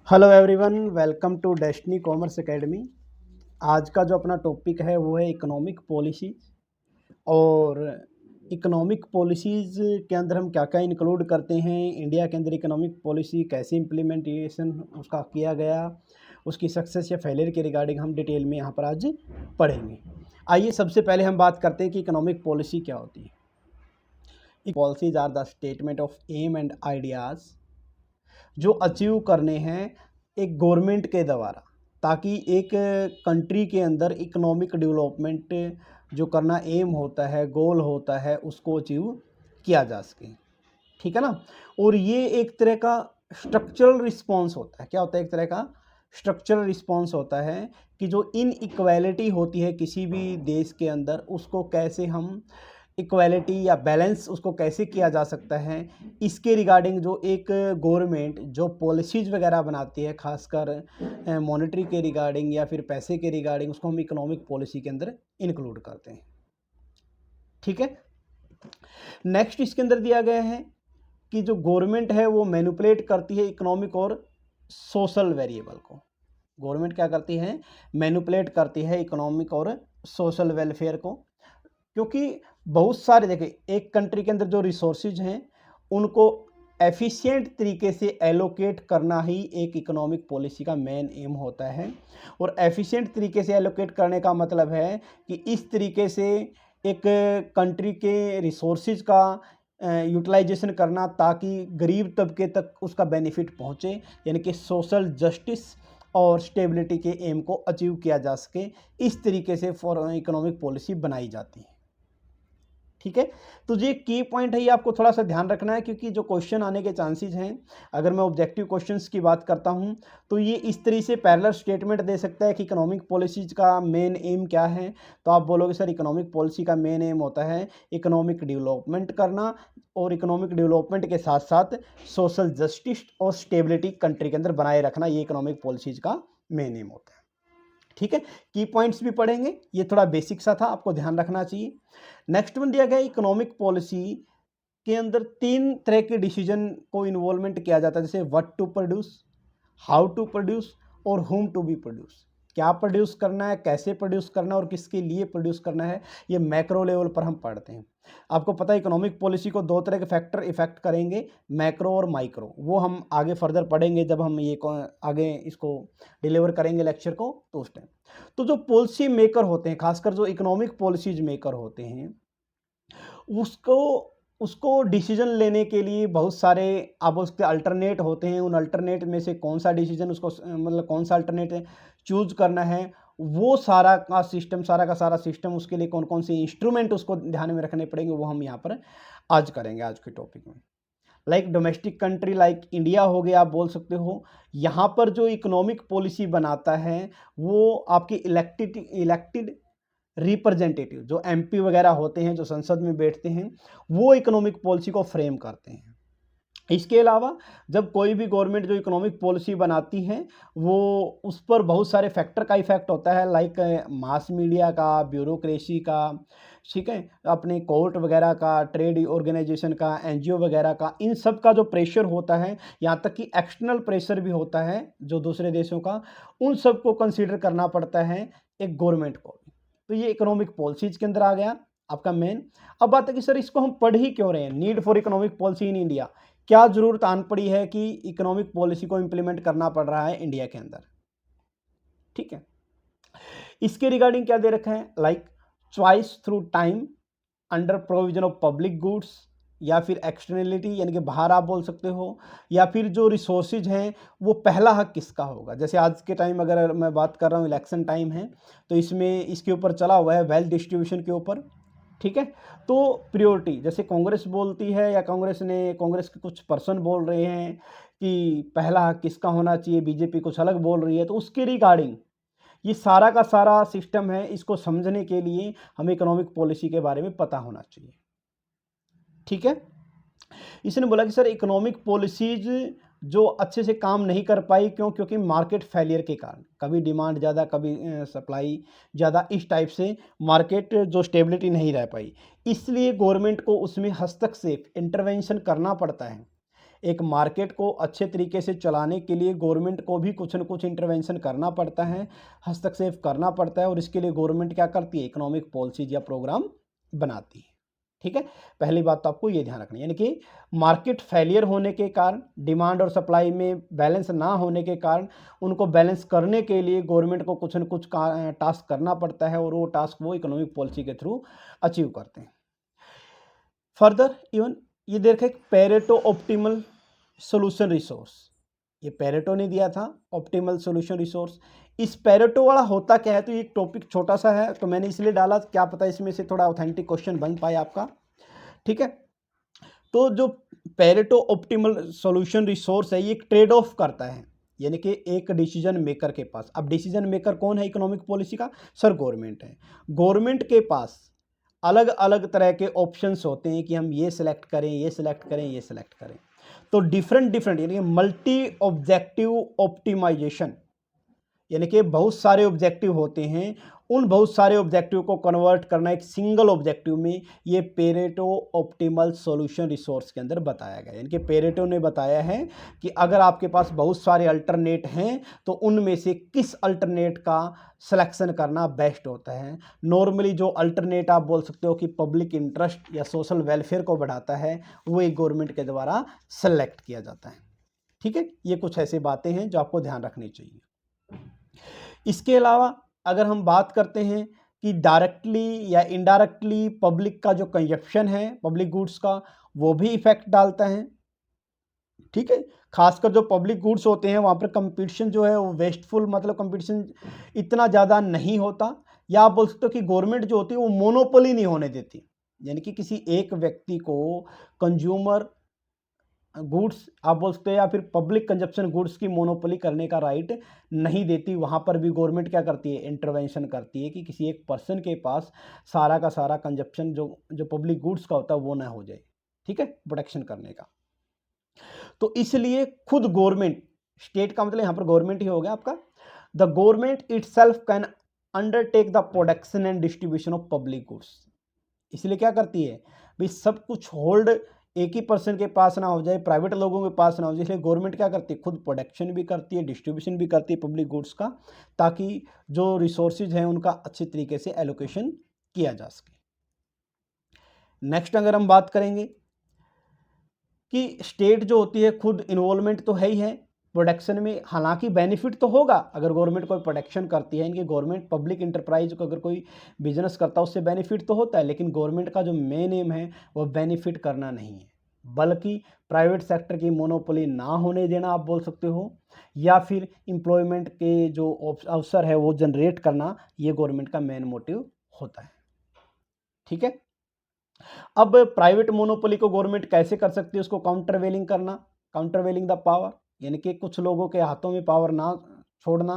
Hello everyone, welcome to Destiny Commerce Academy. आज का जो अपना टॉपिक है वो है इकोनॉमिक पॉलिसी। और इकोनॉमिक पॉलिसीज़ के अंदर हम क्या क्या इंक्लूड करते हैं, इंडिया के अंदर इकोनॉमिक पॉलिसी कैसे इम्प्लीमेंटेशन उसका किया गया, उसकी सक्सेस या फेलियर के रिगार्डिंग हम डिटेल में यहाँ पर आज पढ़ेंगे। आइए सबसे पहले हम बात करते हैं कि इकोनॉमिक पॉलिसी क्या होती है। Policies are the statement of aim and ideas जो अचीव करने हैं एक गवर्नमेंट के द्वारा, ताकि एक कंट्री के अंदर इकोनॉमिक डेवलपमेंट जो करना एम होता है, गोल होता है, उसको अचीव किया जा सके। ठीक है ना। और ये एक तरह का स्ट्रक्चरल रिस्पॉन्स होता है। क्या होता है? एक तरह का स्ट्रक्चरल रिस्पॉन्स होता है कि जो इनइक्वालिटी होती है किसी भी देश के अंदर, उसको कैसे हम इक्वालिटी या बैलेंस उसको कैसे किया जा सकता है, इसके रिगार्डिंग जो एक गवर्नमेंट जो पॉलिसीज़ वगैरह बनाती है, खासकर मॉनेटरी के रिगार्डिंग या फिर पैसे के रिगार्डिंग, उसको हम इकोनॉमिक पॉलिसी के अंदर इंक्लूड करते हैं। ठीक है। नेक्स्ट इसके अंदर दिया गया है कि जो गवर्नमेंट है वो मैनिपुलेट करती है इकोनॉमिक और सोशल वेरिएबल को। गवर्नमेंट क्या करती है? मैनिपुलेट करती है इकोनॉमिक और सोशल वेलफेयर को, क्योंकि बहुत सारे देखिए एक कंट्री के अंदर जो रिसोर्सेज हैं उनको एफिशिएंट तरीके से एलोकेट करना ही एक इकोनॉमिक पॉलिसी का मेन एम होता है। और एफिशिएंट तरीके से एलोकेट करने का मतलब है कि इस तरीके से एक कंट्री के रिसोर्सेज का यूटिलाइजेशन करना ताकि गरीब तबके तक उसका बेनिफिट पहुँचे, यानी कि सोशल जस्टिस और स्टेबिलिटी के एम को अचीव किया जा सके। इस तरीके से फॉर इकोनॉमिक पॉलिसी बनाई जाती है। ठीक है। तो ये की पॉइंट है, ये आपको थोड़ा सा ध्यान रखना है, क्योंकि जो क्वेश्चन आने के चांसेस हैं, अगर मैं ऑब्जेक्टिव क्वेश्चंस की बात करता हूं तो ये इस तरह से पैरेलल स्टेटमेंट दे सकता है कि इकोनॉमिक पॉलिसीज का मेन एम क्या है। तो आप बोलोगे सर इकोनॉमिक पॉलिसी का मेन एम होता है इकोनॉमिक डेवलपमेंट करना, और इकोनॉमिक डेवलपमेंट के साथ साथ सोशल जस्टिस और स्टेबिलिटी कंट्री के अंदर बनाए रखना, ये इकोनॉमिक पॉलिसीज का मेन एम होता है। ठीक है। की पॉइंट्स भी पढ़ेंगे, ये थोड़ा बेसिक सा था, आपको ध्यान रखना चाहिए। नेक्स्ट वन दिया गया इकोनॉमिक पॉलिसी के अंदर 3 तरह के डिसीजन को इन्वॉल्वमेंट किया जाता है, जैसे what to produce, how to produce और होम टू बी प्रोड्यूस। क्या प्रोड्यूस करना है, कैसे प्रोड्यूस करना है और किसके लिए प्रोड्यूस करना है, ये मैक्रो लेवल पर हम पढ़ते हैं। आपको पता है इकोनॉमिक पॉलिसी को 2 तरह के फैक्टर इफेक्ट करेंगे, मैक्रो और माइक्रो। वो हम आगे फर्दर पढ़ेंगे जब हम ये आगे इसको डिलीवर करेंगे लेक्चर को, तो उस टाइम। तो जो पॉलिसी मेकर होते हैं, खासकर जो इकोनॉमिक पॉलिसीज मेकर होते हैं, उसको उसको डिसीजन लेने के लिए बहुत सारे आप उसके अल्टरनेट होते हैं। उन अल्टरनेट में से कौन सा डिसीजन उसको मतलब कौन सा अल्टरनेट चूज करना है, वो सारा का सिस्टम, सारा का सारा सिस्टम, उसके लिए कौन कौन से इंस्ट्रूमेंट उसको ध्यान में रखने पड़ेंगे, वो हम यहाँ पर आज करेंगे आज के टॉपिक में। Like domestic country like India हो गया, आप बोल सकते हो, यहाँ पर जो इकोनॉमिक पॉलिसी बनाता है वो आपके इलेक्टेड रिप्रेजेंटेटिव जो एमपी वगैरह होते हैं, जो संसद में बैठते हैं, वो इकोनॉमिक पॉलिसी को फ्रेम करते हैं। इसके अलावा जब कोई भी गवर्नमेंट जो इकोनॉमिक पॉलिसी बनाती है, वो उस पर बहुत सारे फैक्टर का इफेक्ट होता है, लाइक मास मीडिया का, ब्यूरोक्रेसी का, ठीक है, अपने कोर्ट वगैरह का, ट्रेड ऑर्गेनाइजेशन का, एनजीओ वगैरह का, इन सब का जो प्रेशर होता है, यहाँ तक कि एक्सटर्नल प्रेशर भी होता है जो दूसरे देशों का, उन सब को कंसीडर करना पड़ता है एक गवर्नमेंट को। तो ये इकोनॉमिक पॉलिसीज के अंदर आ गया आपका मेन। अब बात है कि सर इसको हम पढ़ ही क्यों रहे हैं, need for economic policy in India, क्या जरूरत आन पड़ी है कि इकोनॉमिक पॉलिसी को इंप्लीमेंट करना पड़ रहा है इंडिया के अंदर। ठीक है। इसके रिगार्डिंग क्या दे रखा है, like choice through time under provision of public goods, या फिर एक्सटर्नलिटी यानी कि बाहर आप बोल सकते हो, या फिर जो रिसोर्सेज हैं वो पहला हक किसका होगा। जैसे आज के टाइम अगर मैं बात कर रहा हूँ, इलेक्शन टाइम है, तो इसमें इसके ऊपर चला हुआ है वेल्थ डिस्ट्रीब्यूशन के ऊपर। ठीक है। तो प्रियोरिटी जैसे कांग्रेस बोलती है, या कांग्रेस के कुछ पर्सन बोल रहे हैं कि पहला हक किसका होना चाहिए, बीजेपी कुछ अलग बोल रही है, तो उसके रिगार्डिंग ये सारा का सारा सिस्टम है। इसको समझने के लिए हमें इकोनॉमिक पॉलिसी के बारे में पता होना चाहिए। ठीक है। इसने बोला कि सर इकोनॉमिक पॉलिसीज जो अच्छे से काम नहीं कर पाई, क्यों? क्योंकि मार्केट फेलियर के कारण, कभी डिमांड ज़्यादा, कभी सप्लाई ज़्यादा, इस टाइप से मार्केट जो स्टेबिलिटी नहीं रह पाई, इसलिए गवर्नमेंट को उसमें हस्तक्षेप, इंटरवेंशन करना पड़ता है। एक मार्केट को अच्छे तरीके से चलाने के लिए गवर्नमेंट को भी कुछ न कुछ इंटरवेंशन करना पड़ता है, हस्तक्षेप करना पड़ता है, और इसके लिए गवर्नमेंट क्या करती है, इकोनॉमिक पॉलिसीज या प्रोग्राम बनाती है। ठीक है, पहली बात तो आपको ये ध्यान रखना है, यानी कि मार्केट फेलियर होने के कारण, डिमांड और सप्लाई में बैलेंस ना होने के कारण, उनको बैलेंस करने के लिए गवर्नमेंट को कुछ न कुछ टास्क करना पड़ता है, और वो टास्क वो इकोनॉमिक पॉलिसी के थ्रू अचीव करते हैं। फर्दर इवन ये देखें पेरेटो ऑप्टिमल सोल्यूशन रिसोर्स, ये पेरेटो ने दिया था ऑप्टिमल सोल्यूशन रिसोर्स। इस पेरेटो वाला होता क्या है, तो ये टॉपिक छोटा सा है तो मैंने इसलिए डाला, क्या पता इसमें से थोड़ा ऑथेंटिक क्वेश्चन बन पाए आपका। ठीक है, तो जो पेरेटो ऑप्टिमल सॉल्यूशन रिसोर्स है, ये एक ट्रेड ऑफ करता है, यानी कि एक डिसीजन मेकर के पास। अब डिसीजन मेकर कौन है इकोनॉमिक पॉलिसी का? सर गवर्नमेंट है। गवर्नमेंट के पास अलग अलग तरह के ऑप्शंस होते हैं कि हम ये सिलेक्ट करें, ये सिलेक्ट करें, ये सिलेक्ट करें। तो डिफरेंट यानी कि मल्टी ऑब्जेक्टिव ऑप्टिमाइजेशन, यानी कि बहुत सारे ऑब्जेक्टिव होते हैं, उन बहुत सारे ऑब्जेक्टिव को कन्वर्ट करना एक सिंगल ऑब्जेक्टिव में, ये पेरेटो ऑप्टिमल सॉल्यूशन रिसोर्स के अंदर बताया गया। यानी कि पेरेटो ने बताया है कि अगर आपके पास बहुत सारे अल्टरनेट हैं तो उनमें से किस अल्टरनेट का सिलेक्शन करना बेस्ट होता है। नॉर्मली जो अल्टरनेट आप बोल सकते हो कि पब्लिक इंटरेस्ट या सोशल वेलफेयर को बढ़ाता है, वो एक गवर्नमेंट के द्वारा सेलेक्ट किया जाता है। ठीक है, ये कुछ ऐसी बातें हैं जो आपको ध्यान रखनी चाहिए। इसके अलावा अगर हम बात करते हैं कि डायरेक्टली या इनडायरेक्टली पब्लिक का जो कंजप्शन है पब्लिक गुड्स का, वो भी इफेक्ट डालता है। ठीक है, खासकर जो पब्लिक गुड्स होते हैं वहाँ पर कंपटीशन जो है वो वेस्टफुल, मतलब कंपटीशन इतना ज़्यादा नहीं होता, या आप बोल सकते हो कि गवर्नमेंट जो होती है वो मोनोपोली नहीं होने देती, यानी कि किसी एक व्यक्ति को कंज्यूमर गुड्स आप बोल सकते हैं या फिर पब्लिक कंजप्शन गुड्स की मोनोपोली करने का राइट नहीं देती। वहाँ पर भी गवर्नमेंट क्या करती है, इंटरवेंशन करती है कि किसी एक पर्सन के पास सारा का सारा कंजप्शन जो पब्लिक गुड्स का होता है वो ना हो जाए। ठीक है, प्रोटेक्शन करने का। तो इसलिए खुद गवर्नमेंट, स्टेट का मतलब यहाँ पर गवर्नमेंट ही हो गया आपका, the government itself can undertake the production and distribution of public goods. इसलिए क्या करती है भाई, सब कुछ होल्ड एक ही पर्सन के पास ना हो जाए, प्राइवेट लोगों के पास ना हो जाए, इसलिए गवर्नमेंट क्या करती है, खुद प्रोडक्शन भी करती है, डिस्ट्रीब्यूशन भी करती है पब्लिक गुड्स का, ताकि जो रिसोर्सेज हैं उनका अच्छी तरीके से एलोकेशन किया जा सके। नेक्स्ट अगर हम बात करेंगे कि स्टेट जो होती है खुद इन्वॉल्वमेंट तो है ही है प्रोडक्शन में, हालांकि बेनिफिट तो होगा अगर गवर्नमेंट कोई प्रोडक्शन करती है, इनकी गवर्नमेंट पब्लिक इंटरप्राइज को अगर कोई बिजनेस करता है उससे बेनिफिट तो होता है, लेकिन गवर्नमेंट का जो मेन एम है वो बेनिफिट करना नहीं है, बल्कि प्राइवेट सेक्टर की मोनोपोली ना होने देना आप बोल सकते हो, या फिर एम्प्लॉयमेंट के जो अवसर है वो जनरेट करना, ये गवर्नमेंट का मेन मोटिव होता है। ठीक है, अब प्राइवेट मोनोपोली को गवर्नमेंट कैसे कर सकती है, उसको काउंटरवेलिंग करना, काउंटरवेलिंग द पावर, यानी कि कुछ लोगों के हाथों में पावर ना छोड़ना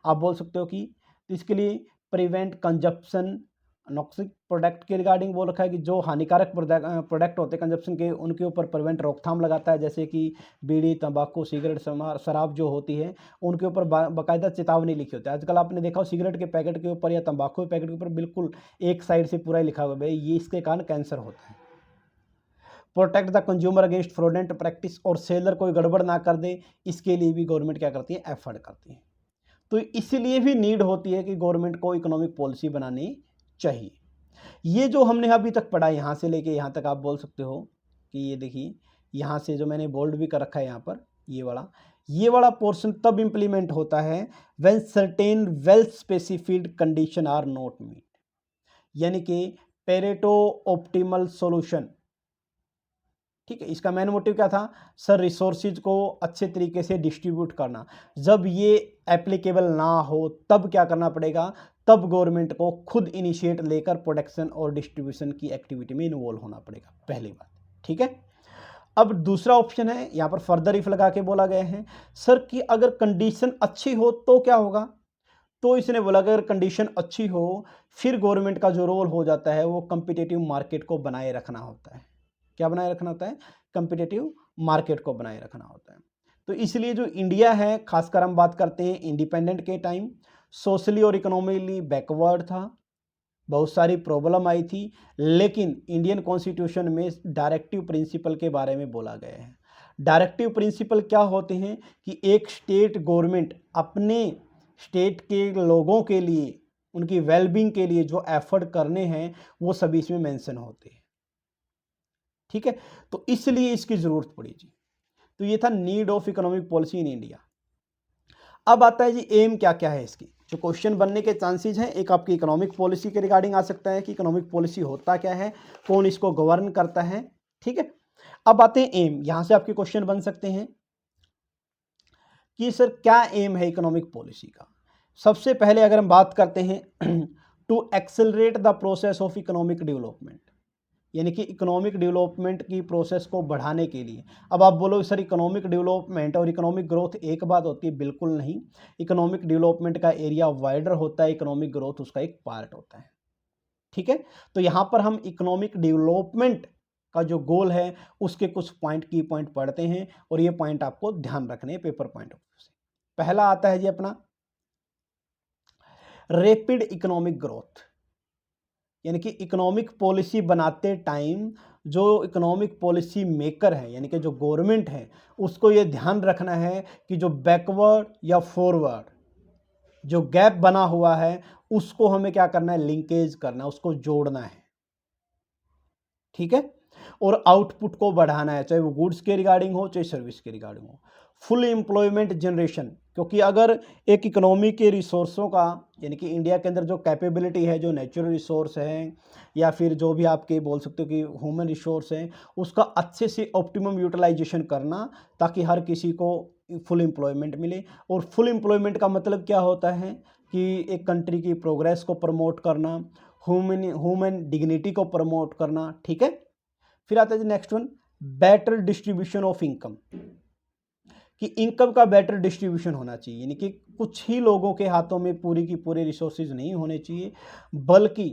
आप बोल सकते हो कि, तो इसके लिए प्रिवेंट कंजप्शन नॉक्सिक प्रोडक्ट के रिगार्डिंग बोल रखा है कि जो हानिकारक प्रोडक्ट होते हैं कंजप्शन के, उनके ऊपर प्रिवेंट रोकथाम लगाता है, जैसे कि बीड़ी, तंबाकू, सिगरेट, शराब जो होती है उनके ऊपर बाकायदा चेतावनी लिखी होती है। आजकल आपने देखा हो सिगरेट के पैकेट के ऊपर या तंबाकू के पैकेट के ऊपर बिल्कुल एक साइड से पूरा ही लिखा हुआ है ये इसके कारण कैंसर होता है। Protect the consumer against fraudulent practice, और सेलर कोई गड़बड़ ना कर दे, इसके लिए भी गवर्नमेंट क्या करती है, एफर्ट करती है। तो इसीलिए भी नीड होती है कि गवर्नमेंट को इकोनॉमिक पॉलिसी बनानी चाहिए। ये जो हमने अभी तक पढ़ा, यहाँ से लेके यहाँ तक आप बोल सकते हो कि ये देखिए, यहाँ से जो मैंने बोल्ड भी कर रखा है यहाँ पर, ये वाला पोर्शन तब इम्प्लीमेंट होता है when certain well specified condition are not meet, यानी कि पेरेटो ऑप्टिमल सॉल्यूशन। ठीक है, इसका मेन मोटिव क्या था सर, रिसोर्सेज को अच्छे तरीके से डिस्ट्रीब्यूट करना। जब ये एप्लीकेबल ना हो तब क्या करना पड़ेगा, तब गवर्नमेंट को खुद इनिशिएट लेकर प्रोडक्शन और डिस्ट्रीब्यूशन की एक्टिविटी में इन्वॉल्व होना पड़ेगा, पहली बात। ठीक है, अब दूसरा ऑप्शन है यहाँ पर फर्दर इफ लगा के बोला गया है सर कि अगर कंडीशन अच्छी हो तो क्या होगा, तो इसने बोला अगर कंडीशन अच्छी हो फिर गवर्नमेंट का जो रोल हो जाता है वो कम्पिटिटिव मार्केट को बनाए रखना होता है। क्या बनाए रखना होता है, कम्पिटिटिव मार्केट को बनाए रखना होता है। तो इसलिए जो इंडिया है, खासकर हम बात करते हैं इंडिपेंडेंट के टाइम, सोशली और इकोनॉमिकली बैकवर्ड था, बहुत सारी प्रॉब्लम आई थी, लेकिन इंडियन कॉन्स्टिट्यूशन में डायरेक्टिव प्रिंसिपल के बारे में बोला गया है। डायरेक्टिव प्रिंसिपल क्या होते हैं कि एक स्टेट गवर्नमेंट अपने स्टेट के लोगों के लिए, उनकी वेलबींग के लिए जो एफर्ट करने हैं वो सभी इसमें मेंशन होते हैं। ठीक है, तो इसलिए इसकी जरूरत पड़ी जी। तो ये था need of economic policy in India. अब आता है जी एम क्या क्या है इसकी, जो क्वेश्चन बनने के चांसेस हैं। एक आपकी इकोनॉमिक पॉलिसी के रिगार्डिंग आ सकता है कि इकोनॉमिक पॉलिसी होता क्या है, कौन इसको गवर्न करता है। ठीक है, अब आते हैं एम। यहां से आपके क्वेश्चन बन सकते हैं कि सर क्या एम है इकोनॉमिक पॉलिसी का। सबसे पहले अगर हम बात करते हैं to accelerate the process of economic development, यानी कि इकोनॉमिक डेवलपमेंट की प्रोसेस को बढ़ाने के लिए। अब आप बोलो सर इकोनॉमिक डेवलपमेंट और इकोनॉमिक ग्रोथ एक बात होती है, बिल्कुल नहीं। इकोनॉमिक डेवलपमेंट का एरिया वाइडर होता है, इकोनॉमिक ग्रोथ उसका एक पार्ट होता है। ठीक है, तो यहाँ पर हम इकोनॉमिक डेवलपमेंट का जो गोल है उसके कुछ की पॉइंट पढ़ते हैं, और ये पॉइंट आपको ध्यान रखने हैं पेपर पॉइंट ऑफ व्यू से। पहला आता है जी अपना रैपिड इकोनॉमिक ग्रोथ, यानी कि इकोनॉमिक पॉलिसी बनाते टाइम जो इकोनॉमिक पॉलिसी मेकर है, यानी कि जो गवर्नमेंट है, उसको ये ध्यान रखना है कि जो बैकवर्ड या फॉरवर्ड जो गैप बना हुआ है उसको हमें क्या करना है, लिंकेज करना है, उसको जोड़ना है। ठीक है, और आउटपुट को बढ़ाना है, चाहे वो गुड्स के रिगार्डिंग हो चाहे सर्विस के रिगार्डिंग हो। फुल एम्प्लॉयमेंट जनरेशन, क्योंकि अगर एक इकोनॉमी के रिसोर्सों का, यानी कि इंडिया के अंदर जो कैपेबिलिटी है, जो नेचुरल रिसोर्स है या फिर जो भी आपके बोल सकते हो कि ह्यूमन रिसोर्स है, उसका अच्छे से ऑप्टिमम यूटिलाइजेशन करना ताकि हर किसी को फुल एम्प्लॉयमेंट मिले। और फुल एम्प्लॉयमेंट का मतलब क्या होता है कि एक कंट्री की प्रोग्रेस को प्रमोट करना, ह्यूमन डिग्निटी को प्रमोट करना। ठीक है, फिर आता है next one, better distribution of income, कि इनकम का बेटर डिस्ट्रीब्यूशन होना चाहिए, यानी कि कुछ ही लोगों के हाथों में पूरी की पूरी रिसोर्सेज नहीं होने चाहिए, बल्कि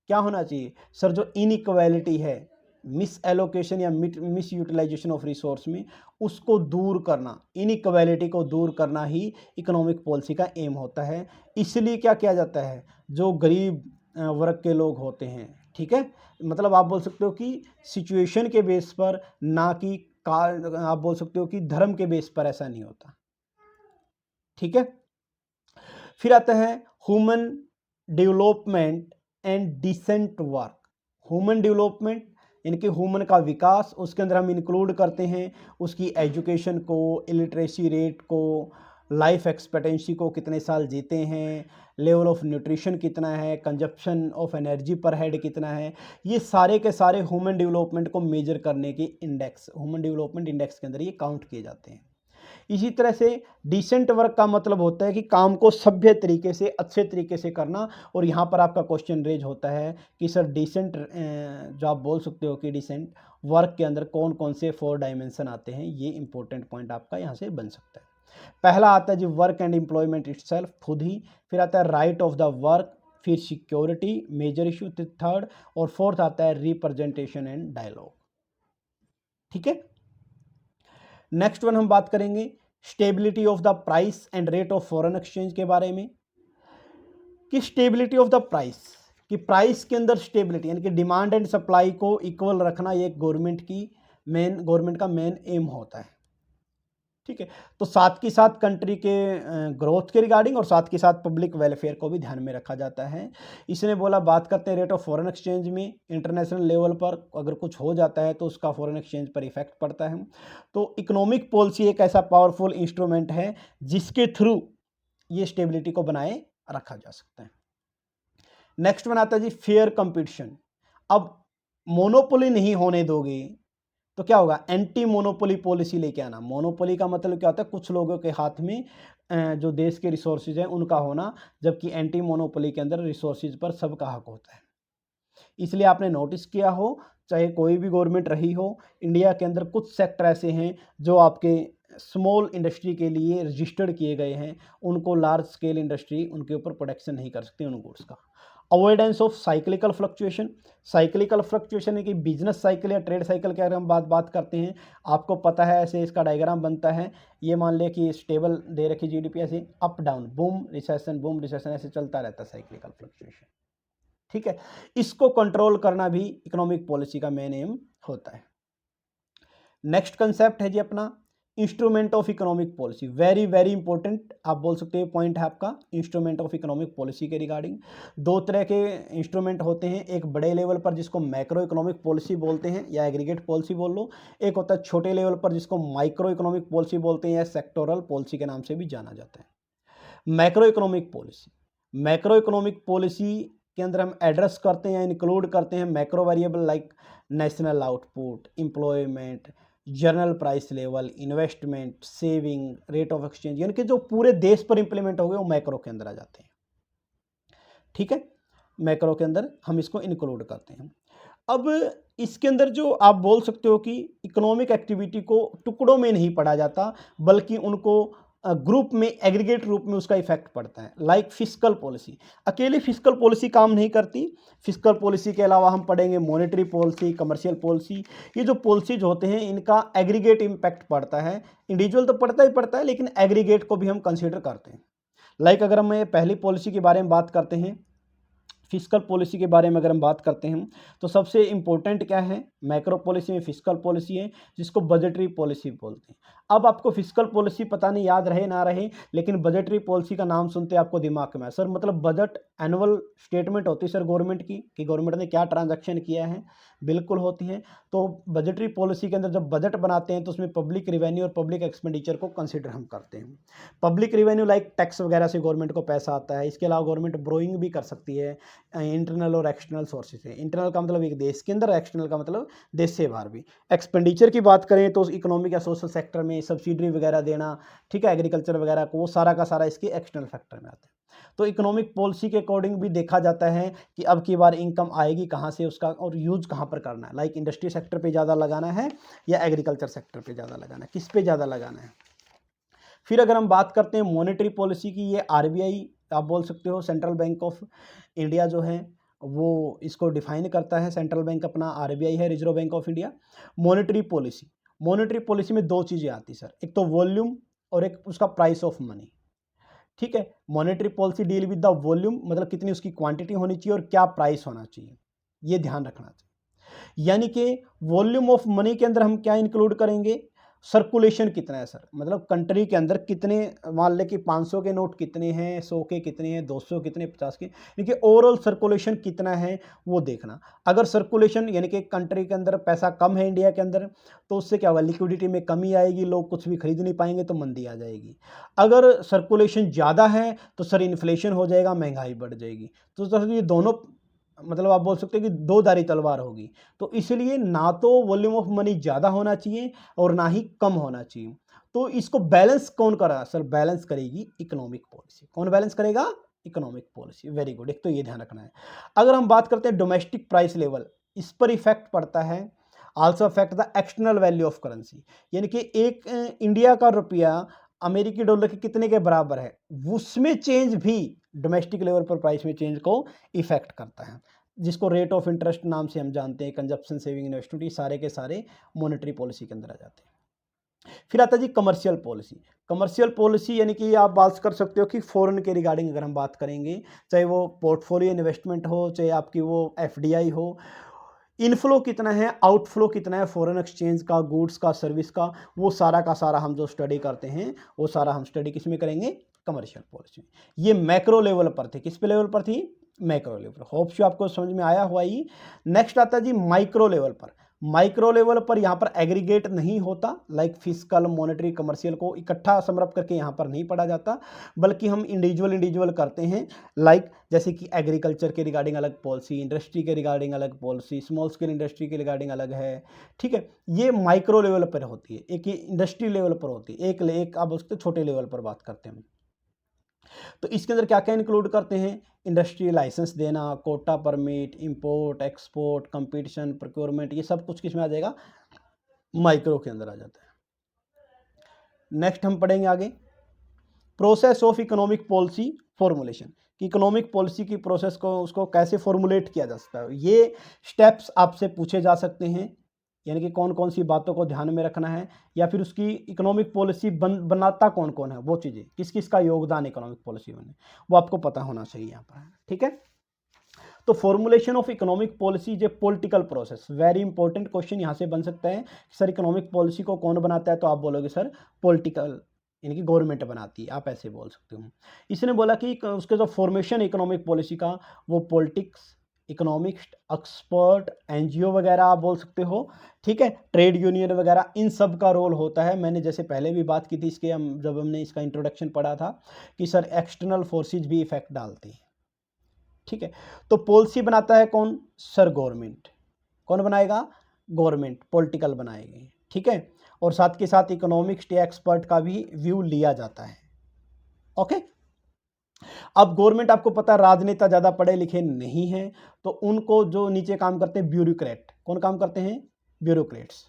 क्या होना चाहिए सर, जो इनइक्वालिटी है, मिस एलोकेशन या मिस यूटिलाइजेशन ऑफ रिसोर्स में, उसको दूर करना, इनइक्वालिटी को दूर करना ही इकोनॉमिक पॉलिसी का एम होता है। इसलिए क्या किया जाता है, जो गरीब वर्ग के लोग होते हैं, ठीक है, मतलब आप बोल सकते हो कि सिचुएशन के बेस पर, ना कि आप बोल सकते हो कि धर्म के बेस पर, ऐसा नहीं होता। ठीक है, फिर आता है human development and decent work. Human development यानी कि ह्यूमन का विकास, उसके अंदर हम इंक्लूड करते हैं उसकी एजुकेशन को, इलिटरेसी रेट को, लाइफ एक्सपेक्टेंसी को, कितने साल जीते हैं, लेवल ऑफ न्यूट्रिशन कितना है, कंजप्शन ऑफ एनर्जी पर हेड कितना है। ये सारे के सारे ह्यूमन डेवलपमेंट को मेजर करने के इंडेक्स, ह्यूमन डेवलपमेंट इंडेक्स के अंदर ये काउंट किए जाते हैं। इसी तरह से डिसेंट वर्क का मतलब होता है कि काम को सभ्य तरीके से, अच्छे तरीके से करना। और यहाँ पर आपका क्वेश्चन रेज होता है कि सर डिसेंट, जो आप बोल सकते हो कि डिसेंट वर्क के अंदर कौन कौन से 4 डायमेंशन आते हैं, ये इंपॉर्टेंट पॉइंट आपका यहाँ से बन सकता है। पहला आता है जी वर्क एंड एम्प्लॉयमेंट इटसेल्फ, खुद ही। फिर आता है राइट ऑफ द वर्क, फिर सिक्योरिटी, मेजर इशू थर्ड, और फोर्थ आता है रिप्रेजेंटेशन एंड डायलॉग। ठीक है, नेक्स्ट वन हम बात करेंगे stability of the price and rate of foreign exchange के बारे में, कि स्टेबिलिटी ऑफ द प्राइस, कि प्राइस के अंदर स्टेबिलिटी यानी कि डिमांड एंड सप्लाई को इक्वल रखना, ये गवर्नमेंट का मेन एम होता है। ठीक है, तो साथ के साथ कंट्री के ग्रोथ के रिगार्डिंग और साथ के साथ पब्लिक वेलफेयर को भी ध्यान में रखा जाता है। इसने बोला बात करते हैं रेट ऑफ फॉरेन एक्सचेंज में, इंटरनेशनल लेवल पर अगर कुछ हो जाता है तो उसका फॉरेन एक्सचेंज पर इफेक्ट पड़ता है। तो इकोनॉमिक पॉलिसी एक ऐसा पावरफुल इंस्ट्रूमेंट है जिसके थ्रू ये स्टेबिलिटी को बनाए रखा जा सकता है। नेक्स्ट वन आता है जी फेयर कंपटीशन। अब मोनोपोली नहीं होने दोगे तो क्या होगा, एंटी मोनोपोली पॉलिसी लेके आना। मोनोपोली का मतलब क्या होता है, कुछ लोगों के हाथ में जो देश के रिसोर्सेज हैं उनका होना, जबकि एंटी मोनोपोली के अंदर रिसोर्सेज पर सबका हक होता है। इसलिए आपने नोटिस किया हो, चाहे कोई भी गवर्नमेंट रही हो, इंडिया के अंदर कुछ सेक्टर ऐसे हैं जो आपके स्मॉल इंडस्ट्री के लिए रजिस्टर्ड किए गए हैं, उनको लार्ज स्केल इंडस्ट्री उनके ऊपर प्रोटेक्शन नहीं कर सकती उन गुड्स का। Avoidance of cyclical fluctuation, cyclical fluctuation है कि बिजनेस साइकिल या ट्रेड साइकिल की अगर हम बात करते हैं, आपको पता है ऐसे इसका डायग्राम बनता है। ये मान लिया कि स्टेबल दे रखी जीडीपी, ऐसे अप डाउन, बूम रिसेशन ऐसे चलता रहता है साइक्लिकल फ्लक्चुएशन। ठीक है, इसको कंट्रोल करना भी इकोनॉमिक पॉलिसी का मेन एम होता है। नेक्स्ट कंसेप्ट है जी अपना instrument of economic policy, very very important आप बोल सकते हो पॉइंट है आपका इंस्ट्रूमेंट ऑफ इकोनॉमिक पॉलिसी के रिगार्डिंग। दो तरह के इंस्ट्रूमेंट होते हैं, एक बड़े लेवल पर जिसको मैक्रो इकोनॉमिक पॉलिसी बोलते हैं या एग्रीगेट पॉलिसी बोल लो, एक होता है छोटे लेवल पर जिसको माइक्रो इकोनॉमिक पॉलिसी बोलते हैं या सेक्टोरल पॉलिसी के नाम से भी जाना जाता है। Macro economic policy, macro economic policy के अंदर हम एड्रेस करते हैं, इंक्लूड करते हैं macro variable like national output, employment, general price level, investment, saving, rate of exchange, यानी कि जो पूरे देश पर इंप्लीमेंट हो गए वो मैक्रो के अंदर आ जाते हैं। ठीक है, मैक्रो के अंदर हम इसको इंक्लूड करते हैं। अब इसके अंदर जो आप बोल सकते हो कि इकोनॉमिक एक्टिविटी को टुकड़ों में नहीं पढ़ा जाता बल्कि उनको ग्रुप में एग्रीगेट रूप में उसका इफेक्ट पड़ता है। लाइक फिस्कल पॉलिसी, अकेले फिस्कल पॉलिसी काम नहीं करती, फिस्कल पॉलिसी के अलावा हम पढ़ेंगे मॉनेटरी पॉलिसी, कमर्शियल पॉलिसी। ये जो पॉलिसीज होते हैं इनका एग्रीगेट इम्पैक्ट पड़ता है, इंडिविजुअल तो पड़ता ही पड़ता है लेकिन एग्रीगेट को भी हम कंसिडर करते हैं। लाइक अगर हम पहली पॉलिसी के बारे में बात करते हैं, फिस्कल पॉलिसी के बारे में अगर हम बात करते हैं तो सबसे इंपॉर्टेंट क्या है, मैक्रो पॉलिसी में फिस्कल पॉलिसी है जिसको बजटरी पॉलिसी बोलते हैं। अब आपको फिस्कल पॉलिसी पता नहीं याद रहे ना रहे लेकिन बजटरी पॉलिसी का नाम सुनते आपको दिमाग में सर मतलब बजट एनुअल स्टेटमेंट होती है सर गवर्नमेंट की कि गवर्नमेंट ने क्या ट्रांजैक्शन किया है, बिल्कुल होती है। तो बजटरी पॉलिसी के अंदर जब बजट बनाते हैं तो उसमें पब्लिक रिवेन्यू और पब्लिक एक्सपेंडिचर को कंसिडर हम करते हैं। पब्लिक रिवेन्यू लाइक टैक्स वगैरह से गवर्नमेंट को पैसा आता है, इसके अलावा गवर्नमेंट ब्रोइंग भी कर सकती है इंटरनल और एक्सटर्नल सोर्सेज से। इंटरनल का मतलब एक देश के अंदर, एक्सटर्नल का मतलब देश से बाहर भी। एक्सपेंडिचर की बात करें तो इकोनॉमिक या सोशल सेक्टर में सब्सिडी वगैरह देना, ठीक है, एग्रीकल्चर वगैरह को, वो सारा का सारा इसके एक्सटर्नल फैक्टर में आता है। तो इकोनॉमिक पॉलिसी के अकॉर्डिंग भी देखा जाता है कि अब की बार इनकम आएगी कहाँ से, उसका और यूज कहाँ पर करना है। लाइक इंडस्ट्री सेक्टर पे ज़्यादा लगाना है या एग्रीकल्चर सेक्टर पे ज़्यादा लगाना है, किस पे ज़्यादा लगाना है। फिर अगर हम बात करते हैं मॉनेटरी पॉलिसी की, ये आरबीआई आप बोल सकते हो, सेंट्रल बैंक ऑफ इंडिया जो है वो इसको डिफाइन करता है। सेंट्रल बैंक अपना आरबीआई है, reserve bank of India. Monetary policy, monetary policy में दो चीज़ें आती सर, एक तो वॉल्यूम और एक उसका प्राइस ऑफ मनी। ठीक है, monetary policy deal with the volume, मतलब कितनी उसकी क्वांटिटी होनी चाहिए और क्या प्राइस होना चाहिए, ये ध्यान रखना चाहिए। यानी कि वॉल्यूम ऑफ मनी के अंदर हम क्या इंक्लूड करेंगे, सर्कुलेशन कितना है सर, मतलब कंट्री के अंदर कितने, मान लें कि 500 के नोट कितने हैं, 100 के कितने हैं, 200 कितने, 50 के, यानी कि ओवरऑल सर्कुलेशन कितना है वो देखना। अगर सर्कुलेशन यानी कि कंट्री के अंदर पैसा कम है इंडिया के अंदर तो उससे क्या होगा, लिक्विडिटी में कमी आएगी, लोग कुछ भी खरीद नहीं पाएंगे तो मंदी आ जाएगी। अगर सर्कुलेशन ज़्यादा है तो सर इन्फ्लेशन हो जाएगा, महंगाई बढ़ जाएगी। तो सर ये दोनों मतलब आप बोल सकते हैं कि दो धारी तलवार होगी। तो इसलिए ना तो वॉल्यूम ऑफ मनी ज़्यादा होना चाहिए और ना ही कम होना चाहिए। तो इसको बैलेंस कौन कर रहा है सर, बैलेंस करेगी इकोनॉमिक पॉलिसी। कौन बैलेंस करेगा, इकोनॉमिक पॉलिसी। वेरी गुड, एक तो ये ध्यान रखना है। अगर हम बात करते हैं डोमेस्टिक प्राइस लेवल, इस पर इफेक्ट पड़ता है, also affect the external value of currency, यानी कि एक इंडिया का रुपया अमेरिकी डॉलर के कितने के बराबर है, उसमें चेंज भी डोमेस्टिक लेवल पर प्राइस में चेंज को इफेक्ट करता है, जिसको रेट ऑफ इंटरेस्ट नाम से हम जानते हैं, कंजप्शन, सेविंग, इन्वेस्टमेंट, ये सारे के सारे मॉनेटरी पॉलिसी के अंदर आ जाते हैं। फिर आता है जी कमर्शियल पॉलिसी। कमर्शियल पॉलिसी यानी कि आप बात कर सकते हो कि फॉरेन के रिगार्डिंग अगर हम बात करेंगे, चाहे वो पोर्टफोलियो इन्वेस्टमेंट हो, चाहे आपकी वो एफडीआई हो, इनफ्लो कितना है, आउटफ्लो कितना है, फॉरेन एक्सचेंज का, गुड्स का, सर्विस का, वो सारा का सारा हम जो स्टडी करते हैं वो सारा हम स्टडी किस में करेंगे, कमर्शियल पॉलिसी। ये मैक्रो लेवल पर थे, किस पे लेवल पर थी, मैक्रो लेवल पर। होप्स यू आपको समझ में आया हुआ ही। नेक्स्ट आता है जी माइक्रो लेवल पर। माइक्रो लेवल पर यहाँ पर एग्रीगेट नहीं होता, लाइक फिस्कल, मॉनेटरी, कमर्शियल को इकट्ठा समरप करके यहाँ पर नहीं पढ़ा जाता, बल्कि हम इंडिविजुअल करते हैं। लाइक जैसे कि एग्रीकल्चर के रिगार्डिंग अलग पॉलिसी, इंडस्ट्री के रिगार्डिंग अलग पॉलिसी, स्मॉल स्केल इंडस्ट्री के रिगार्डिंग अलग है। ठीक है, ये माइक्रो लेवल पर होती है, एक इंडस्ट्री लेवल पर होती है, एक आप उसके छोटे लेवल पर बात करते हैं। तो इसके अंदर क्या क्या इंक्लूड करते हैं, इंडस्ट्री लाइसेंस देना, quota permit, import export, competition, procurement, ये सब कुछ किस में आ जाएगा, माइक्रो के अंदर आ जाता है। नेक्स्ट हम पढ़ेंगे आगे process of economic policy formulation, कि इकोनॉमिक पॉलिसी की प्रोसेस को उसको कैसे फॉर्मुलेट किया जा सकता है। ये स्टेप्स आपसे पूछे जा सकते हैं, यानी कि कौन कौन सी बातों को ध्यान में रखना है, या फिर उसकी इकोनॉमिक पॉलिसी बनाता कौन कौन है, वो चीज़ें किस किस का योगदान इकोनॉमिक पॉलिसी बने, वो आपको पता होना चाहिए यहाँ पर। ठीक है, तो formulation of economic policy is a political process. Very important question यहाँ से बन सकता है, सर इकोनॉमिक पॉलिसी को कौन बनाता है, तो आप बोलोगे सर पॉलिटिकल, यानी कि गवर्नमेंट बनाती है, आप ऐसे बोल सकते हो। इसने बोला कि उसके जो फॉर्मेशन इकोनॉमिक पॉलिसी का वो पॉलिटिक्स, इकोनॉमिक्स, एक्सपर्ट, एनजीओ वगैरह आप बोल सकते हो, ठीक है, ट्रेड यूनियन वगैरह, इन सब का रोल होता है। मैंने जैसे पहले भी बात की थी इसके, हम जब हमने इसका इंट्रोडक्शन पढ़ा था कि सर एक्सटर्नल फोर्सेज भी इफेक्ट डालते हैं, ठीक है। तो पॉलिसी बनाता है कौन, सर गवर्नमेंट। कौन बनाएगा, गवर्नमेंट, पॉलिटिकल बनाएगी, ठीक है। और साथ के साथ इकोनॉमिक्स एक्सपर्ट का भी व्यू लिया जाता है, ओके। अब गवर्नमेंट आपको पता है राजनेता ज़्यादा पढ़े लिखे नहीं हैं, तो उनको जो नीचे काम करते हैं ब्यूरोक्रेट, कौन काम करते हैं, ब्यूरोक्रेट्स,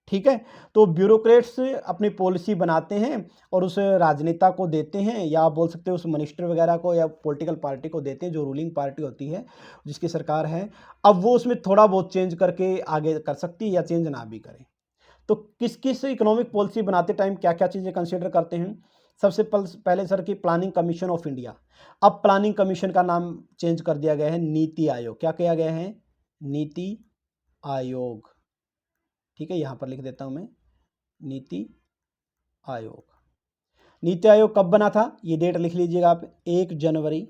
ठीक है। तो ब्यूरोक्रेट्स अपनी पॉलिसी बनाते हैं और उस राजनेता को देते हैं, या आप बोल सकते हो उस मिनिस्टर वगैरह को या पॉलिटिकल पार्टी को देते हैं जो रूलिंग पार्टी होती है, जिसकी सरकार है। अब वो उसमें थोड़ा बहुत चेंज करके आगे कर सकती है या चेंज ना भी करे। तो किस किस इकोनॉमिक पॉलिसी बनाते टाइम क्या क्या चीज़ें कंसिडर करते हैं, सबसे पहले सर की प्लानिंग कमीशन ऑफ इंडिया। अब प्लानिंग कमीशन का नाम चेंज कर दिया गया है नीति आयोग। क्या किया गया है, नीति आयोग, ठीक है, यहाँ पर लिख देता हूँ मैं, नीति आयोग। नीति आयोग कब बना था, ये डेट लिख लीजिएगा आप, 1 जनवरी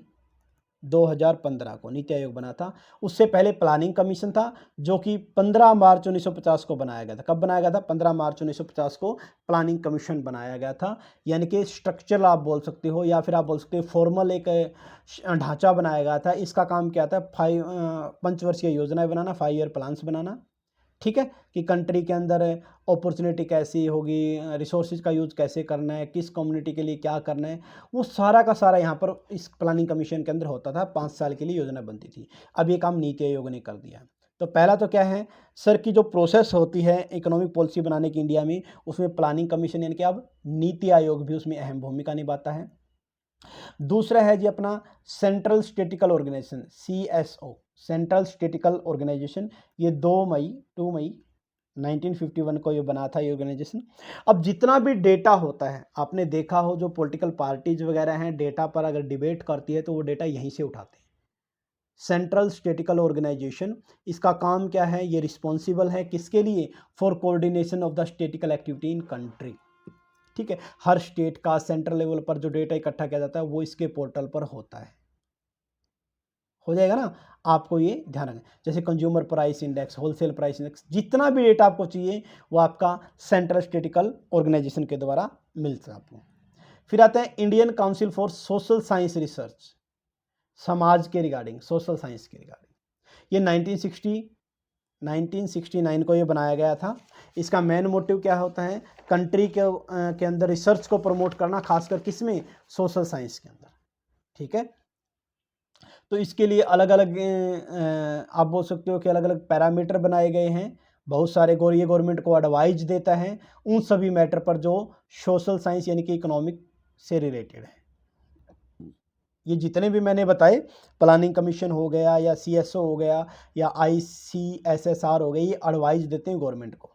2015 को नीति आयोग बना था। उससे पहले प्लानिंग कमीशन था जो कि 15 मार्च 1950 को बनाया गया था। कब बनाया गया था, 15 मार्च 1950 को प्लानिंग कमीशन बनाया गया था। यानी कि स्ट्रक्चर आप बोल सकते हो, या फिर आप बोल सकते हो फॉर्मल एक ढांचा बनाया गया था। इसका काम क्या था, 5 वर्षीय योजनाएं बनाना, 5 ईयर प्लान्स बनाना, ठीक है, कि कंट्री के अंदर अपॉर्चुनिटी कैसी होगी, रिसोर्सेज का यूज़ कैसे करना है, किस कम्युनिटी के लिए क्या करना है, वो सारा का सारा यहाँ पर इस प्लानिंग कमीशन के अंदर होता था। 5 साल के लिए योजना बनती थी। अब ये काम नीति आयोग ने कर दिया। तो पहला तो क्या है सर की जो प्रोसेस होती है इकोनॉमिक पॉलिसी बनाने की इंडिया में, उसमें प्लानिंग कमीशन यानी कि अब नीति आयोग भी उसमें अहम भूमिका निभाता है। दूसरा है जी अपना central statistical organisation, CSO, central statistical organisation. ये 2 मई 1951 को ये बना था ये ऑर्गेनाइजेशन। अब जितना भी डेटा होता है, आपने देखा हो जो पॉलिटिकल पार्टीज वगैरह हैं डेटा पर अगर डिबेट करती है तो वो डेटा यहीं से उठाते हैं। सेंट्रल स्टेटिकल ऑर्गेनाइजेशन, इसका काम क्या है, ये रिस्पॉन्सिबल है किसके लिए, for coordination of the statical activity in country, ठीक है। हर स्टेट का सेंट्रल लेवल पर जो डेटा इकट्ठा किया जाता है वो इसके पोर्टल पर होता है, हो जाएगा ना। आपको ये ध्यान रखना, जैसे consumer price index, wholesale price index, जितना भी डेटा आपको चाहिए वो आपका सेंट्रल स्टेटिकल ऑर्गेनाइजेशन के द्वारा मिलता है आपको। फिर आता है Indian council for social science research, समाज के रिगार्डिंग, सोशल साइंस के रिगार्डिंग। ये 1969 को ये बनाया गया था। इसका मेन मोटिव क्या होता है, कंट्री के अंदर रिसर्च को प्रमोट करना, खासकर किसमें, सोशल साइंस के अंदर, ठीक है। तो इसके लिए अलग अलग आप बोल सकते हो कि अलग अलग पैरामीटर बनाए गए हैं। बहुत सारे ये गवर्नमेंट को एडवाइज देता है उन सभी मैटर पर जो सोशल साइंस यानी कि इकोनॉमिक से रिलेटेड है। ये जितने भी मैंने बताए, प्लानिंग कमीशन हो गया या CSO हो गया या ICSSR हो गया, ये एडवाइस देते हैं गवर्नमेंट को।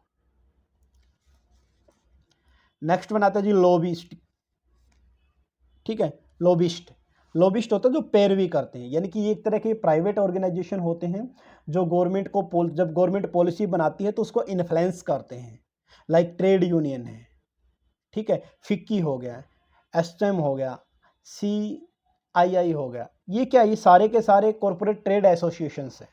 नेक्स्ट बनाता है जी लॉबिस्ट, ठीक है। लॉबिस्ट होता है जो पैरवी करते हैं, यानी कि ये एक तरह के प्राइवेट ऑर्गेनाइजेशन होते हैं जो गवर्नमेंट को जब गवर्नमेंट पॉलिसी बनाती है तो उसको इन्फ्लुएंस करते हैं। लाइक ट्रेड यूनियन है, ठीक है, फिक्की हो गया, एसटेम हो गया, CII हो गया। ये क्या, ये सारे के सारे कॉरपोरेट ट्रेड एसोसिएशंस हैं।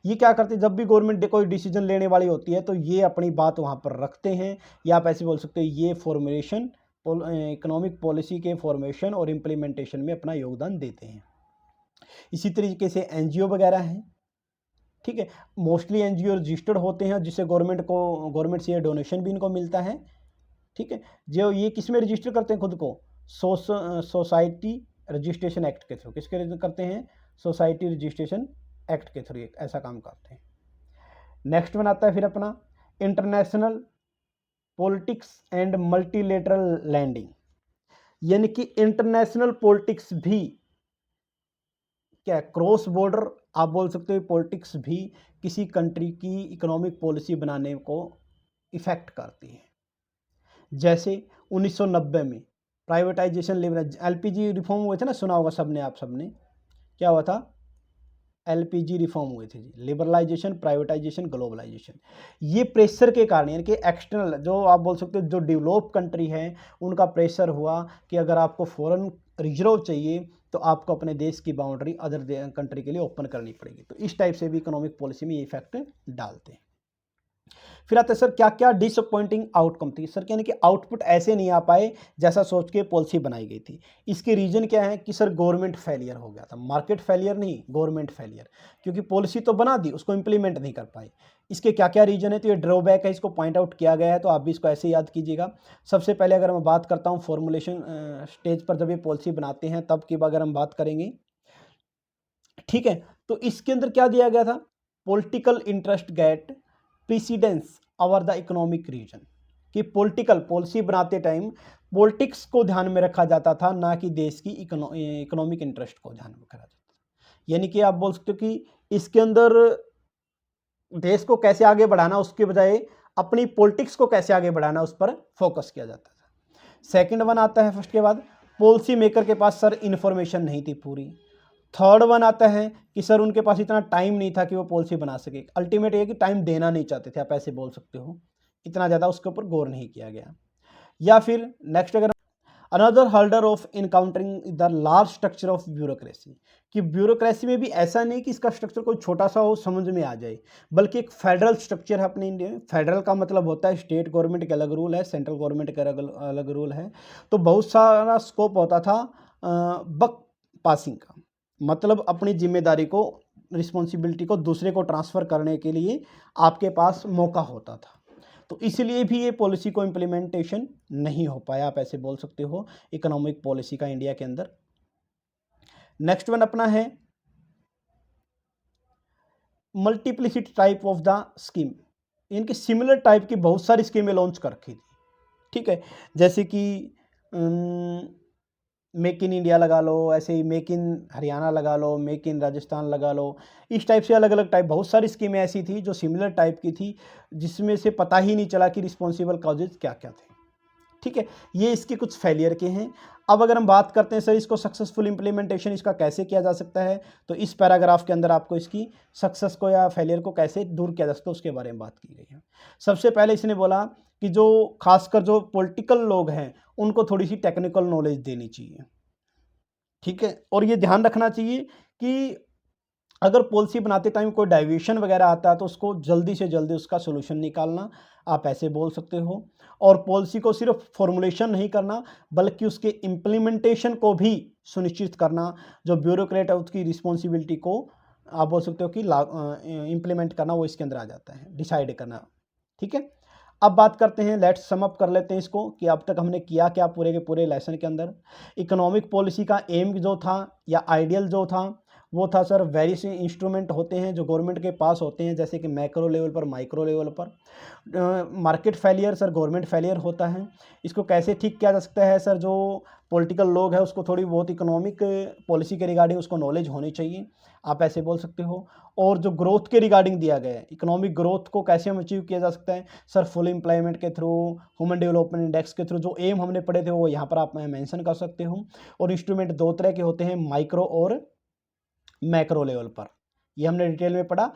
ये क्या करते हैं, जब भी गवर्नमेंट कोई डिसीजन लेने वाली होती है तो ये अपनी बात वहाँ पर रखते हैं, या आप ऐसे बोल सकते हो ये फॉर्मुलेशन इकोनॉमिक पॉलिसी के फॉर्मेशन और इम्प्लीमेंटेशन में अपना योगदान देते हैं। इसी तरीके से NGO वगैरह हैं, ठीक है। मोस्टली NGO रजिस्टर्ड होते हैं जिससे गवर्नमेंट से डोनेशन भी इनको मिलता है, ठीक है। जो ये किस में रजिस्टर करते हैं खुद को, सोसाइटी रजिस्ट्रेशन एक्ट के थ्रू। किसके थ्रू करते हैं, सोसाइटी रजिस्ट्रेशन एक्ट के थ्रू ऐसा काम करते हैं। नेक्स्ट बनाता है फिर अपना international politics and multilateral lending, यानी कि इंटरनेशनल पॉलिटिक्स भी क्या, क्रॉस बॉर्डर आप बोल सकते हो, पॉलिटिक्स भी किसी कंट्री की इकोनॉमिक पॉलिसी बनाने को इफेक्ट करती है। जैसे 1990 में प्राइवेटाइजेशन, LPG रिफॉर्म हुए थे ना, सुना होगा सबने, आप सबने, क्या हुआ था, एलपीजी रिफॉर्म हुए थे जी, लिबरलाइजेशन, प्राइवेटाइजेशन, ग्लोबलाइजेशन। ये प्रेशर के कारण, यानी कि एक्सटर्नल जो आप बोल सकते हो जो डेवलप कंट्री है उनका प्रेशर हुआ कि अगर आपको फॉरेन रिजर्व चाहिए तो आपको अपने देश की बाउंड्री अदर कंट्री के लिए ओपन करनी पड़ेगी। तो इस टाइप से भी इकोनॉमिक पॉलिसी में ये इफेक्ट डालते हैं। फिर आता है सर क्या क्या डिसअपॉइंटिंग आउटकम थी। सर यानी कि आउटपुट ऐसे नहीं आ पाए जैसा सोच के पॉलिसी बनाई गई थी। इसके रीजन क्या है कि सर गवर्नमेंट फेलियर हो गया था, मार्केट फेलियर नहीं, गवर्नमेंट फेलियर, क्योंकि पॉलिसी तो बना दी, उसको इंप्लीमेंट नहीं कर पाई। इसके क्या क्या रीजन है, तो ये ड्रॉबैक है, इसको पॉइंट आउट किया गया है, तो आप भी इसको ऐसे याद कीजिएगा। सबसे पहले अगर मैं बात करता हूँ फॉर्मुलेशन स्टेज पर जब ये पॉलिसी बनाते हैं तब की अगर हम बात करेंगे, ठीक है, तो इसके अंदर क्या दिया गया था, political interest get precedence over the economic reason, कि पॉलिटिकल पॉलिसी बनाते टाइम पॉलिटिक्स को ध्यान में रखा जाता था, ना कि देश की इकोनॉमिक इंटरेस्ट को ध्यान में रखा जाता था। यानी कि आप बोल सकते हो कि इसके अंदर देश को कैसे आगे बढ़ाना उसके बजाय अपनी पॉलिटिक्स को कैसे आगे बढ़ाना उस पर फोकस किया जाता था। सेकंड वन आता है फर्स्ट के बाद, पॉलिसी मेकर के पास सर इन्फॉर्मेशन नहीं थी पूरी। थर्ड वन आता है कि सर उनके पास इतना टाइम नहीं था कि वो पॉलिसी बना सके। अल्टीमेट ये कि टाइम देना नहीं चाहते थे, आप ऐसे बोल सकते हो, इतना ज़्यादा उसके ऊपर गौर नहीं किया गया। या फिर नेक्स्ट अगर another हर्डर of encountering the large structure of bureaucracy, कि ब्यूरोक्रेसी में भी ऐसा नहीं कि इसका स्ट्रक्चर कोई छोटा सा हो समझ में आ जाए, बल्कि एक फेडरल स्ट्रक्चर है अपने इंडिया में। फेडरल का मतलब होता है स्टेट गवर्नमेंट के अलग रूल है, सेंट्रल गवर्नमेंट के अलग रूल है। तो बहुत सारा स्कोप होता था बक पासिंग का, मतलब अपनी जिम्मेदारी को, रिस्पॉन्सिबिलिटी को दूसरे को ट्रांसफ़र करने के लिए आपके पास मौका होता था। तो इसलिए भी ये पॉलिसी को इम्प्लीमेंटेशन नहीं हो पाया, आप ऐसे बोल सकते हो, इकोनॉमिक पॉलिसी का इंडिया के अंदर। नेक्स्ट वन अपना है multiplicity type of the scheme, इनकी सिमिलर टाइप की बहुत सारी स्कीमें लॉन्च कर रखी थी, ठीक है, जैसे कि मेक इन इंडिया लगा लो, ऐसे ही मेक इन हरियाणा लगा लो, मेक इन राजस्थान लगा लो। इस टाइप से अलग अलग टाइप बहुत सारी स्कीमें ऐसी थी जो सिमिलर टाइप की थी, जिसमें से पता ही नहीं चला कि रिस्पॉन्सिबल कॉजेज क्या क्या थे, ठीक है। ये इसके कुछ फेलियर के हैं। अब अगर हम बात करते हैं सर इसको सक्सेसफुल इम्प्लीमेंटेशन इसका कैसे किया जा सकता है, तो इस पैराग्राफ के अंदर आपको इसकी सक्सेस को या फेलियर को कैसे दूर किया जा सकता है उसके बारे में बात की गई है। सबसे पहले इसने बोला कि जो खासकर जो पॉलिटिकल लोग हैं उनको थोड़ी सी टेक्निकल नॉलेज देनी चाहिए, ठीक है, और ये ध्यान रखना चाहिए कि अगर पॉलिसी बनाते टाइम कोई डाइवेशन वगैरह आता है तो उसको जल्दी से जल्दी उसका सोल्यूशन निकालना, आप ऐसे बोल सकते हो। और पॉलिसी को सिर्फ फॉर्मुलेशन नहीं करना बल्कि उसके इम्प्लीमेंटेशन को भी सुनिश्चित करना, जो ब्यूरोक्रेट है उसकी रिस्पॉन्सिबिलिटी को आप बोल सकते हो कि इम्प्लीमेंट करना, वो इसके अंदर आ जाता है, डिसाइड करना, ठीक है। अब बात करते हैं, लेट्स सम अप कर लेते हैं इसको कि अब तक हमने किया क्या पूरे के पूरे लेसन के अंदर। इकोनॉमिक पॉलिसी का एम जो था या आइडियल जो था वो था सर, वेरियस इंस्ट्रूमेंट होते हैं जो गवर्नमेंट के पास होते हैं, जैसे कि मैक्रो लेवल पर, माइक्रो लेवल पर। Market failure sir government failure होता है। इसको कैसे ठीक किया जा सकता है सर, जो पॉलिटिकल लोग हैं उसको थोड़ी बहुत इकोनॉमिक पॉलिसी के रिगार्डिंग उसको नॉलेज होनी चाहिए, आप ऐसे बोल सकते हो। और जो ग्रोथ के रिगार्डिंग दिया गया है, इकोनॉमिक ग्रोथ को कैसे हम अचीव किया जा सकता है सर, फुल एम्प्लॉयमेंट के थ्रू, ह्यूमन डेवलपमेंट इंडेक्स के थ्रू, जो एम हमने पढ़े थे वो यहाँ पर आप मेंशन कर सकते हो। और इंस्ट्रूमेंट दो तरह के होते हैं, माइक्रो और मैक्रो लेवल पर, ये हमने डिटेल में पढ़ा।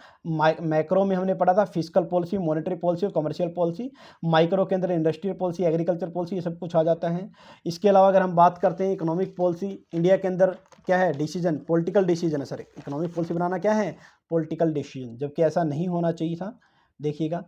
मैक्रो में हमने पढ़ा था फिस्कल पॉलिसी, मॉनेटरी पॉलिसी और कमर्शियल पॉलिसी। माइक्रो के अंदर इंडस्ट्रियल पॉलिसी, एग्रीकल्चर पॉलिसी, ये सब कुछ आ जाता है। इसके अलावा अगर हम बात करते हैं इकोनॉमिक पॉलिसी इंडिया के अंदर क्या है, डिसीजन, पॉलिटिकल डिसीजन है सर। इकोनॉमिक पॉलिसी बनाना क्या है, पॉलिटिकल डिसीजन, जबकि ऐसा नहीं होना चाहिए था। देखिएगा,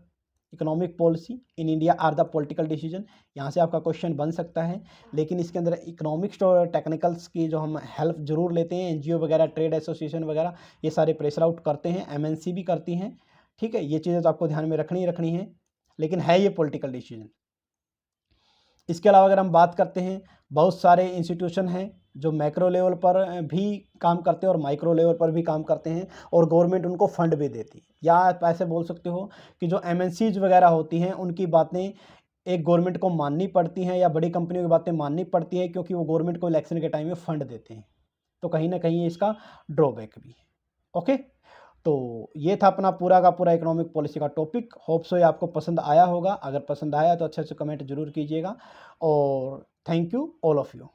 economic policy in India are the political decision, यहाँ से आपका क्वेश्चन बन सकता है। लेकिन इसके अंदर इकोनॉमिक्स और टेक्निकल्स की जो हम हेल्प जरूर लेते हैं, एनजीओ वगैरह, ट्रेड एसोसिएशन वगैरह, ये सारे प्रेशर आउट करते हैं, एमएनसी भी करती हैं, ठीक है। ये चीज़ें तो आपको ध्यान में रखनी है, लेकिन है ये पॉलिटिकल डिसीजन। इसके अलावा अगर हम बात करते हैं, बहुत सारे इंस्टीट्यूशन हैं जो मैक्रो लेवल पर भी काम करते हैं और माइक्रो लेवल पर भी काम करते हैं, और गवर्नमेंट उनको फंड भी देती है। या आप ऐसे बोल सकते हो कि जो एमएनसीज वगैरह होती हैं उनकी बातें एक गवर्नमेंट को माननी पड़ती हैं, या बड़ी कंपनियों की बातें माननी पड़ती हैं, क्योंकि वो गवर्नमेंट को इलेक्शन के टाइम में फंड देते हैं। तो कहीं ना कहीं इसका ड्रॉबैक भी है। ओके, तो ये था अपना पूरा का पूरा इकोनॉमिक पॉलिसी का टॉपिक। होप सो ये आपको पसंद आया होगा। अगर पसंद आया तो अच्छे से कमेंट जरूर कीजिएगा, और thank you all of you.